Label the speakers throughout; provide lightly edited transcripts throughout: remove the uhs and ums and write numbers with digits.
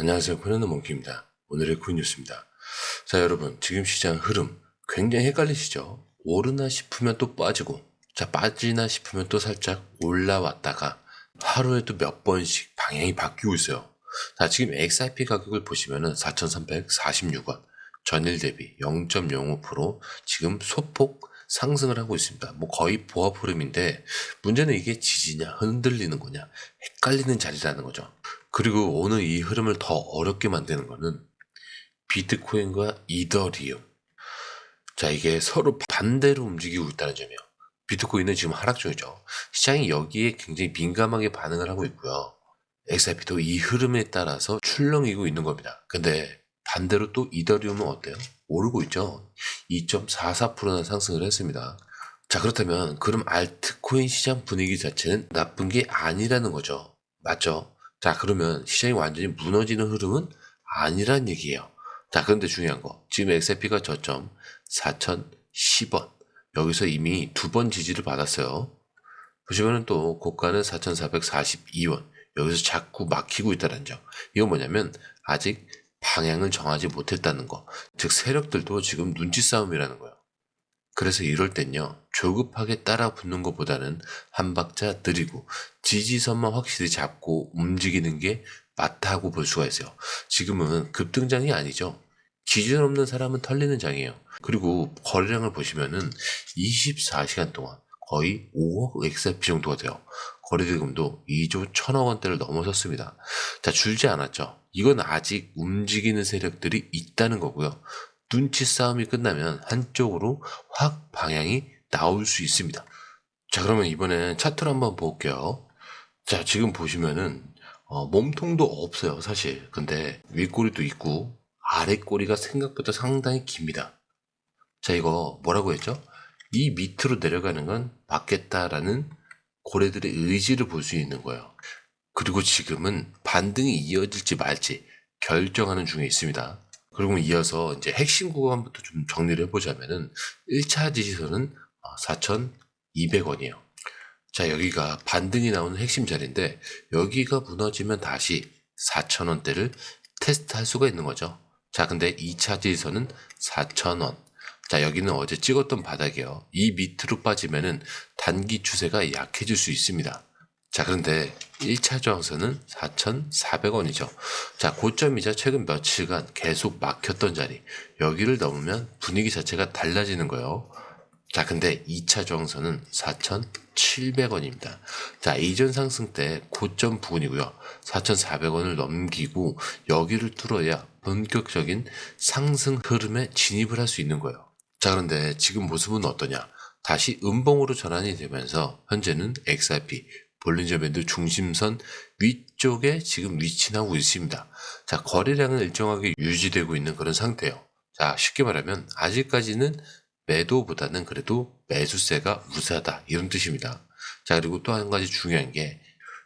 Speaker 1: 안녕하세요. 코인의 몽키입니다. 오늘의 코인 뉴스입니다. 자, 여러분, 지금 시장 흐름 굉장히 헷갈리시죠? 오르나 싶으면 또 빠지고, 자, 빠지나 싶으면 또 살짝 올라왔다가 하루에 또 몇 번씩 방향이 바뀌고 있어요. 자, 지금 XRP 가격을 보시면은 4,346원, 전일 대비 0.05% 지금 소폭 상승을 하고 있습니다. 뭐 거의 보합 흐름인데, 문제는 이게 지지냐, 흔들리는 거냐, 헷갈리는 자리라는 거죠. 그리고 오늘 이 흐름을 더 어렵게 만드는 거는 비트코인과 이더리움. 자, 이게 서로 반대로 움직이고 있다는 점이에요. 비트코인은 지금 하락 중이죠. 시장이 여기에 굉장히 민감하게 반응을 하고 있고요. XRP도 이 흐름에 따라서 출렁이고 있는 겁니다. 근데 반대로 또 이더리움은 어때요? 오르고 있죠. 2.44%나 상승을 했습니다. 자, 그렇다면 그럼 알트코인 시장 분위기 자체는 나쁜 게 아니라는 거죠. 맞죠? 자, 그러면 시장이 완전히 무너지는 흐름은 아니란 얘기예요. 자, 그런데 중요한 거. 지금 XRP가 저점 4,010원. 여기서 이미 두 번 지지를 받았어요. 보시면은 또 고가는 4,442원. 여기서 자꾸 막히고 있다는 점. 이건 뭐냐면 아직 방향을 정하지 못했다는 거. 즉 세력들도 지금 눈치 싸움이라는 거예요. 그래서 이럴 땐요, 조급하게 따라 붙는 것보다는 한 박자 느리고 지지선만 확실히 잡고 움직이는 게 맞다고 볼 수가 있어요. 지금은 급등장이 아니죠. 기준 없는 사람은 털리는 장이에요. 그리고 거래량을 보시면은 24시간 동안 거의 5억 XRP 정도가 돼요. 거래대금도 2조 1천억 원대를 넘어섰습니다. 자, 줄지 않았죠. 이건 아직 움직이는 세력들이 있다는 거고요. 눈치 싸움이 끝나면 한쪽으로 확 방향이 나올 수 있습니다. 자, 그러면 이번엔 차트를 한번 볼게요. 자, 지금 보시면은 몸통도 없어요, 사실. 근데 윗꼬리도 있고 아랫꼬리가 생각보다 상당히 깁니다. 자, 이거 뭐라고 했죠? 이 밑으로 내려가는 건 맞겠다라는 고래들의 의지를 볼 수 있는 거예요. 그리고 지금은 반등이 이어질지 말지 결정하는 중에 있습니다. 그리고 이어서 이제 핵심 구간부터 좀 정리를 해보자면은 1차 지지선은 4,200원이에요. 자, 여기가 반등이 나오는 핵심 자리인데 여기가 무너지면 다시 4,000원대를 테스트할 수가 있는 거죠. 자, 근데 2차 지지선은 4,000원. 자, 여기는 어제 찍었던 바닥이에요. 이 밑으로 빠지면은 단기 추세가 약해질 수 있습니다. 자, 그런데 1차 저항선은 4,400원이죠. 자, 고점이자 최근 며칠간 계속 막혔던 자리. 여기를 넘으면 분위기 자체가 달라지는 거예요. 자, 근데 2차 저항선은 4,700원입니다. 자, 이전 상승 때 고점 부근이고요. 4,400원을 넘기고 여기를 뚫어야 본격적인 상승 흐름에 진입을 할 수 있는 거예요. 자, 그런데 지금 모습은 어떠냐? 다시 음봉으로 전환이 되면서 현재는 XRP 볼린저 밴드 중심선 위쪽에 지금 위치하고 있습니다. 자, 거래량은 일정하게 유지되고 있는 그런 상태예요. 자, 쉽게 말하면 아직까지는 매도보다는 그래도 매수세가 우세하다 이런 뜻입니다. 자, 그리고 또 한 가지 중요한 게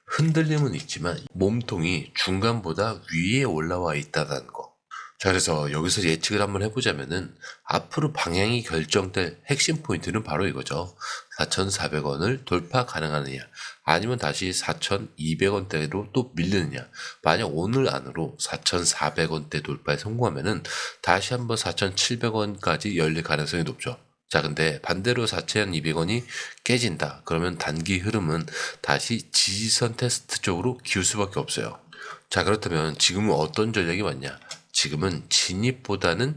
Speaker 1: 흔들림은 있지만 몸통이 중간보다 위에 올라와 있다는 거. 자, 그래서 여기서 예측을 한번 해보자면은 앞으로 방향이 결정될 핵심 포인트는 바로 이거죠. 4,400원을 돌파 가능하느냐 아니면 다시 4,200원대로 또 밀리느냐. 만약 오늘 안으로 4,400원대 돌파에 성공하면은 다시 한번 4,700원까지 열릴 가능성이 높죠. 자, 근데 반대로 4,200원이 깨진다. 그러면 단기 흐름은 다시 지지선 테스트 쪽으로 기울 수밖에 없어요. 자, 그렇다면 지금은 어떤 전략이 맞냐? 지금은 진입보다는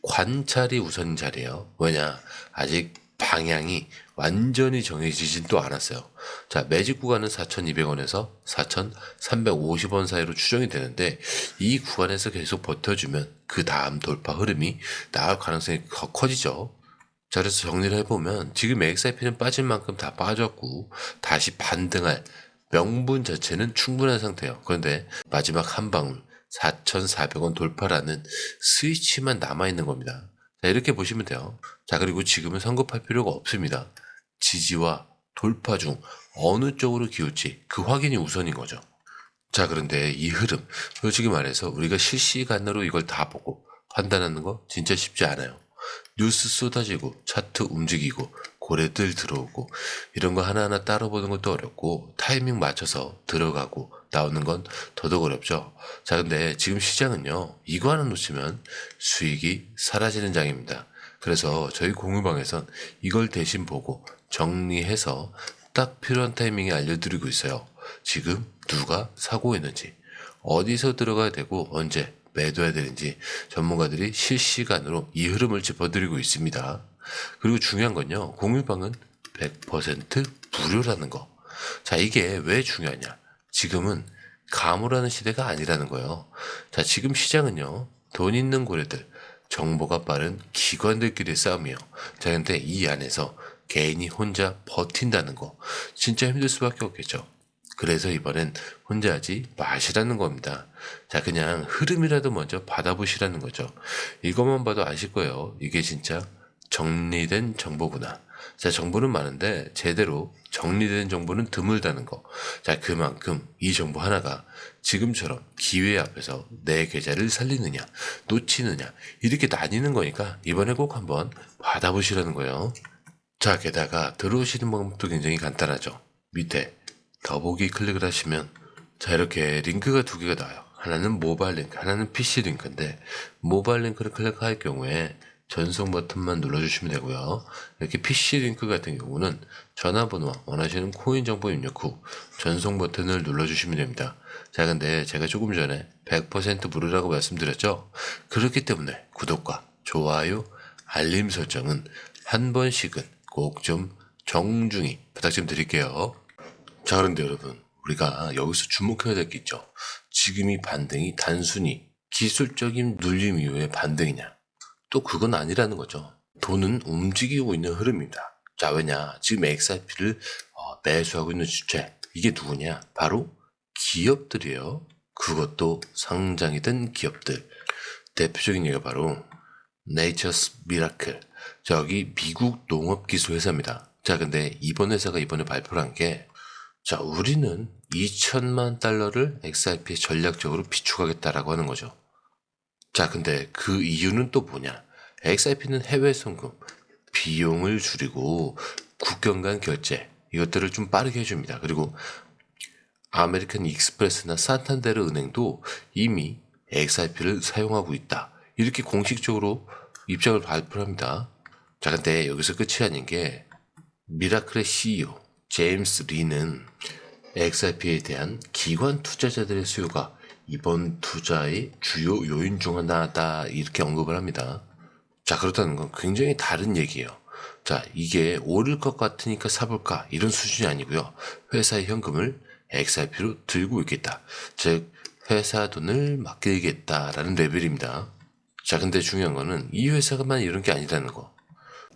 Speaker 1: 관찰이 우선인 자리예요. 왜냐? 아직 방향이 완전히 정해지진 또 않았어요. 자, 매직 구간은 4,200원에서 4,350원 사이로 추정이 되는데 이 구간에서 계속 버텨주면 그 다음 돌파 흐름이 나올 가능성이 더 커지죠. 자, 그래서 정리를 해보면 지금 XRP는 빠질 만큼 다 빠졌고 다시 반등할 명분 자체는 충분한 상태예요. 그런데 마지막 한 방울 4,400원 돌파라는 스위치만 남아있는 겁니다. 자, 이렇게 보시면 돼요. 자, 그리고 지금은 성급할 필요가 없습니다. 지지와 돌파 중 어느 쪽으로 기울지 그 확인이 우선인 거죠. 자, 그런데 이 흐름, 솔직히 말해서 우리가 실시간으로 이걸 다 보고 판단하는 거 진짜 쉽지 않아요. 뉴스 쏟아지고 차트 움직이고 고래들 들어오고 이런 거 하나하나 따로 보는 것도 어렵고 타이밍 맞춰서 들어가고 나오는 건 더더욱 어렵죠. 자, 근데 지금 시장은요, 이거 하나 놓치면 수익이 사라지는 장입니다. 그래서 저희 공유방에선 이걸 대신 보고 정리해서 딱 필요한 타이밍에 알려드리고 있어요. 지금 누가 사고 있는지, 어디서 들어가야 되고 언제 매도해야 되는지 전문가들이 실시간으로 이 흐름을 짚어드리고 있습니다. 그리고 중요한 건요, 공유방은 100% 무료라는 거. 자, 이게 왜 중요하냐? 지금은 가물하는 시대가 아니라는 거예요. 자, 지금 시장은요, 돈 있는 고래들, 정보가 빠른 기관들끼리의 싸움이에요. 자, 근데 이 안에서 개인이 혼자 버틴다는 거, 진짜 힘들 수밖에 없겠죠. 그래서 이번엔 혼자 하지 마시라는 겁니다. 자, 그냥 흐름이라도 먼저 받아보시라는 거죠. 이것만 봐도 아실 거예요. 이게 진짜 정리된 정보구나. 자, 정보는 많은데 제대로 정리된 정보는 드물다는 거. 자, 그만큼 이 정보 하나가 지금처럼 기회 앞에서 내 계좌를 살리느냐, 놓치느냐, 이렇게 나뉘는 거니까 이번에 꼭 한번 받아보시라는 거예요. 자, 게다가 들어오시는 방법도 굉장히 간단하죠. 밑에 더보기 클릭을 하시면 자, 이렇게 링크가 두 개가 나와요. 하나는 모바일 링크, 하나는 PC 링크인데 모바일 링크를 클릭할 경우에 전송 버튼만 눌러주시면 되고요. 이렇게 PC 링크 같은 경우는 전화번호와 원하시는 코인 정보 입력 후 전송 버튼을 눌러주시면 됩니다. 자, 근데 제가 조금 전에 100% 무료라고 말씀드렸죠? 그렇기 때문에 구독과 좋아요, 알림 설정은 한 번씩은 꼭 좀 정중히 부탁 좀 드릴게요. 자, 그런데 여러분, 우리가 여기서 주목해야 될 게 있죠. 지금 이 반등이 단순히 기술적인 눌림 이후의 반등이냐? 또 그건 아니라는 거죠. 돈은 움직이고 있는 흐름입니다. 자, 왜냐? 지금 XRP를 매수하고 있는 주체, 이게 누구냐? 바로 기업들이에요. 그것도 상장이 된 기업들. 대표적인 예가 바로 네이처스 미라클. 저기 미국 농업기술 회사입니다. 자, 근데 이번 회사가 이번에 발표를 한 게, 자, 우리는 2천만 달러를 XRP에 전략적으로 비축하겠다라고 하는 거죠. 자, 근데 그 이유는 또 뭐냐? XRP는 해외 송금, 비용을 줄이고 국경 간 결제, 이것들을 좀 빠르게 해줍니다. 그리고 아메리칸 익스프레스나 산탄데르 은행도 이미 XRP를 사용하고 있다. 이렇게 공식적으로 입장을 발표합니다. 자, 근데 여기서 끝이 아닌 게 미라클의 CEO 제임스 리는 XRP에 대한 기관 투자자들의 수요가 이번 투자의 주요 요인 중 하나다 이렇게 언급을 합니다. 자, 그렇다는 건 굉장히 다른 얘기예요. 자, 이게 오를 것 같으니까 사볼까 이런 수준이 아니고요. 회사의 현금을 XRP로 들고 있겠다. 즉 회사 돈을 맡기겠다라는 레벨입니다. 자, 근데 중요한 거는 이 회사만 이런 게 아니라는 거.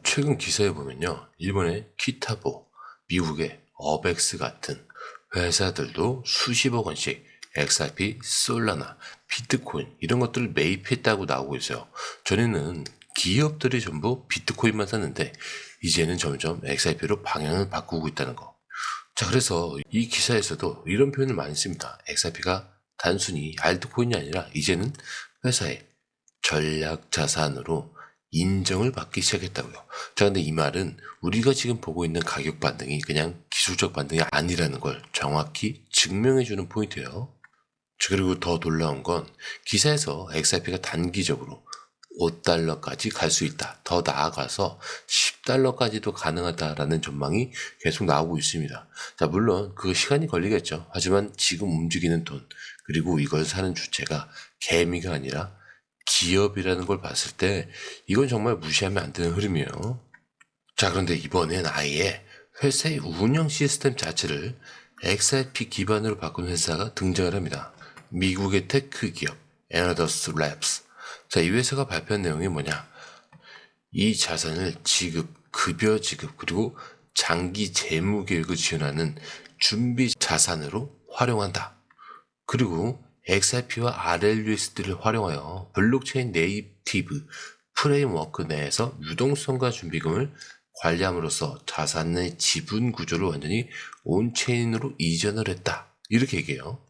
Speaker 1: 최근 기사에 보면요, 일본의 키타보, 미국의 어벡스 같은 회사들도 수십억 원씩 XRP, 솔라나, 비트코인 이런 것들을 매입했다고 나오고 있어요. 전에는 기업들이 전부 비트코인만 샀는데 이제는 점점 XRP로 방향을 바꾸고 있다는 거. 자, 그래서 이 기사에서도 이런 표현을 많이 씁니다. XRP가 단순히 알트코인이 아니라 이제는 회사의 전략 자산으로 인정을 받기 시작했다고요. 자, 근데 이 말은 우리가 지금 보고 있는 가격 반등이 그냥 기술적 반등이 아니라는 걸 정확히 증명해주는 포인트예요. 그리고 더 놀라운 건 기사에서 XRP가 단기적으로 5달러까지 갈 수 있다. 더 나아가서 10달러까지도 가능하다라는 전망이 계속 나오고 있습니다. 자, 물론 그 시간이 걸리겠죠. 하지만 지금 움직이는 돈, 그리고 이걸 사는 주체가 개미가 아니라 기업이라는 걸 봤을 때 이건 정말 무시하면 안 되는 흐름이에요. 자, 그런데 이번엔 아예 회사의 운영 시스템 자체를 XRP 기반으로 바꾼 회사가 등장을 합니다. 미국의 테크 기업 에너더스 랩스. 자, 이 회사가 발표한 내용이 뭐냐? 이 자산을 지급, 급여 지급, 그리고 장기 재무 계획을 지원하는 준비 자산으로 활용한다. 그리고 XRP와 RLUSD를 활용하여 블록체인 네이티브 프레임워크 내에서 유동성과 준비금을 관리함으로써 자산의 지분 구조를 완전히 온체인으로 이전을 했다. 이렇게 얘기해요.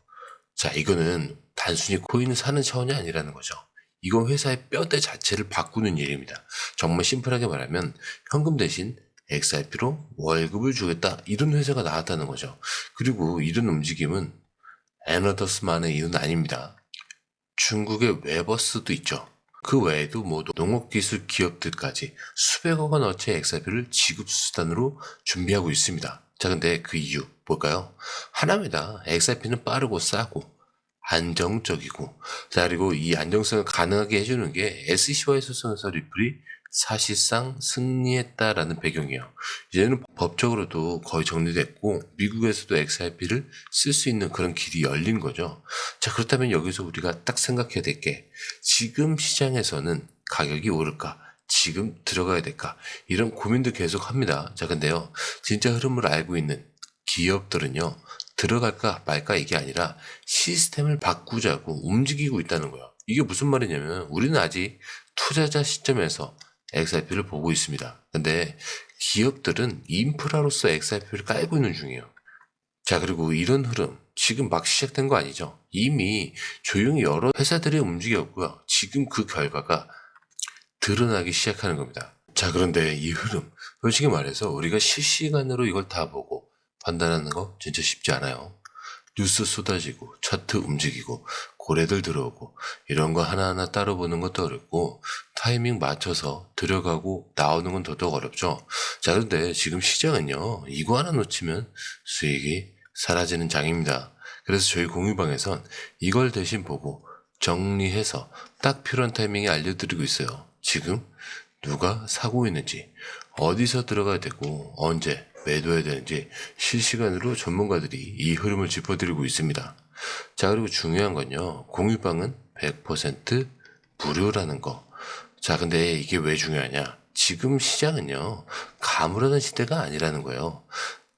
Speaker 1: 자, 이거는 단순히 코인을 사는 차원이 아니라는 거죠. 이건 회사의 뼈대 자체를 바꾸는 일입니다. 정말 심플하게 말하면 현금 대신 XRP로 월급을 주겠다. 이런 회사가 나왔다는 거죠. 그리고 이런 움직임은 애너더스만의 이유는 아닙니다. 중국의 웨버스도 있죠. 그 외에도 모두 농업기술 기업들까지 수백억 원어치의 XRP를 지급수단으로 준비하고 있습니다. 자, 근데 그 이유 뭘까요? 하나입니다. XRP는 빠르고 싸고 안정적이고, 자, 그리고 이 안정성을 가능하게 해주는 게 SEC와의 소송에서 리플이 사실상 승리했다라는 배경이에요. 이제는 법적으로도 거의 정리됐고 미국에서도 XRP를 쓸 수 있는 그런 길이 열린 거죠. 자, 그렇다면 여기서 우리가 딱 생각해야 될 게, 지금 시장에서는 가격이 오를까? 지금 들어가야 될까? 이런 고민도 계속 합니다. 자, 근데요, 진짜 흐름을 알고 있는 기업들은요, 들어갈까 말까 이게 아니라 시스템을 바꾸자고 움직이고 있다는 거예요. 이게 무슨 말이냐면, 우리는 아직 투자자 시점에서 XRP를 보고 있습니다. 근데 기업들은 인프라로서 XRP를 깔고 있는 중이에요. 자, 그리고 이런 흐름 지금 막 시작된 거 아니죠? 이미 조용히 여러 회사들이 움직였고요. 지금 그 결과가 드러나기 시작하는 겁니다. 자, 그런데 이 흐름, 솔직히 말해서 우리가 실시간으로 이걸 다 보고 판단하는 거 진짜 쉽지 않아요. 뉴스 쏟아지고 차트 움직이고 고래들 들어오고 이런 거 하나하나 따로 보는 것도 어렵고 타이밍 맞춰서 들어가고 나오는 건 더더욱 어렵죠. 자, 그런데 지금 시장은요, 이거 하나 놓치면 수익이 사라지는 장입니다. 그래서 저희 공유방에선 이걸 대신 보고 정리해서 딱 필요한 타이밍에 알려드리고 있어요. 지금 누가 사고 있는지, 어디서 들어가야 되고 언제 매도해야 되는지 실시간으로 전문가들이 이 흐름을 짚어드리고 있습니다. 자, 그리고 중요한 건요, 공유방은 100% 무료라는 거. 자, 근데 이게 왜 중요하냐? 지금 시장은요, 가물하는 시대가 아니라는 거예요.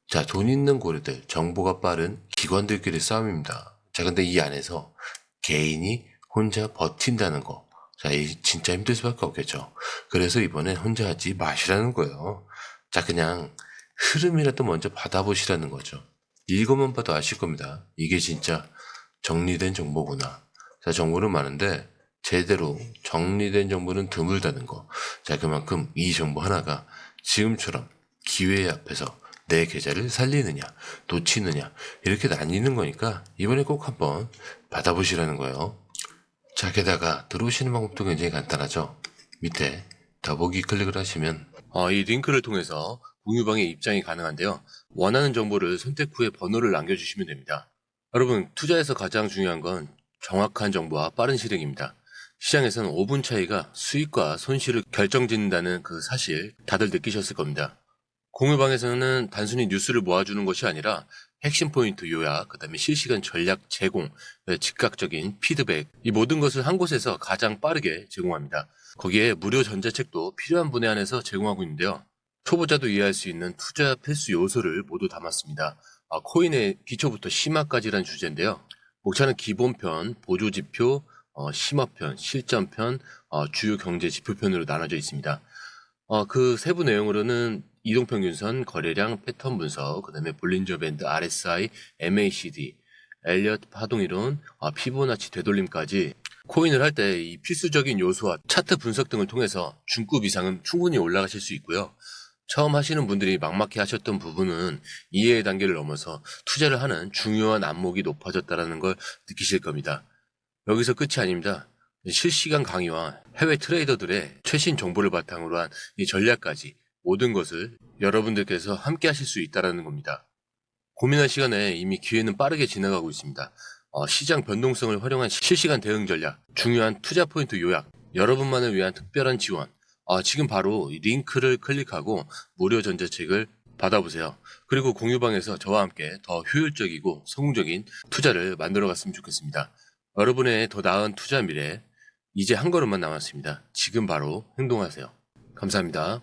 Speaker 1: 자, 돈 있는 고래들, 정보가 빠른 기관들끼리 싸움입니다. 자, 근데 이 안에서 개인이 혼자 버틴다는 거. 자, 이 진짜 힘들 수밖에 없겠죠. 그래서 이번엔 혼자 하지 마시라는 거예요. 자, 그냥 흐름이라도 먼저 받아보시라는 거죠. 이것만 봐도 아실 겁니다. 이게 진짜 정리된 정보구나. 자, 정보는 많은데 제대로 정리된 정보는 드물다는 거. 자, 그만큼 이 정보 하나가 지금처럼 기회 앞에서 내 계좌를 살리느냐, 놓치느냐, 이렇게 나뉘는 거니까 이번에 꼭 한번 받아보시라는 거예요. 자, 게다가 들어오시는 방법도 굉장히 간단하죠. 밑에 더보기 클릭을 하시면 이 링크를 통해서 공유방에 입장이 가능한데요. 원하는 정보를 선택 후에 번호를 남겨주시면 됩니다. 여러분, 투자에서 가장 중요한 건 정확한 정보와 빠른 실행입니다. 시장에서는 5분 차이가 수익과 손실을 결정짓는다는 그 사실 다들 느끼셨을 겁니다. 공유방에서는 단순히 뉴스를 모아주는 것이 아니라 핵심 포인트 요약, 그 다음에 실시간 전략 제공, 즉각적인 피드백, 이 모든 것을 한 곳에서 가장 빠르게 제공합니다. 거기에 무료 전자책도 필요한 분에 한해서 제공하고 있는데요. 초보자도 이해할 수 있는 투자 필수 요소를 모두 담았습니다. 코인의 기초부터 심화까지란 주제인데요. 목차는 기본편, 보조지표, 심화편, 실전편, 주요 경제 지표편으로 나눠져 있습니다. 그 세부 내용으로는 이동평균선, 거래량, 패턴 분석, 그 다음에 볼린저 밴드, RSI, MACD, 엘리엇 파동이론, 피보나치 되돌림까지 코인을 할 때 이 필수적인 요소와 차트 분석 등을 통해서 중급 이상은 충분히 올라가실 수 있고요. 처음 하시는 분들이 막막해 하셨던 부분은 이해의 단계를 넘어서 투자를 하는 중요한 안목이 높아졌다는 걸 느끼실 겁니다. 여기서 끝이 아닙니다. 실시간 강의와 해외 트레이더들의 최신 정보를 바탕으로 한 이 전략까지 모든 것을 여러분들께서 함께 하실 수 있다는 겁니다. 고민할 시간에 이미 기회는 빠르게 지나가고 있습니다. 시장 변동성을 활용한 실시간 대응 전략, 중요한 투자 포인트 요약, 여러분만을 위한 특별한 지원, 지금 바로 이 링크를 클릭하고 무료 전자책을 받아보세요. 그리고 공유방에서 저와 함께 더 효율적이고 성공적인 투자를 만들어 갔으면 좋겠습니다. 여러분의 더 나은 투자 미래, 이제 한 걸음만 남았습니다. 지금 바로 행동하세요. 감사합니다.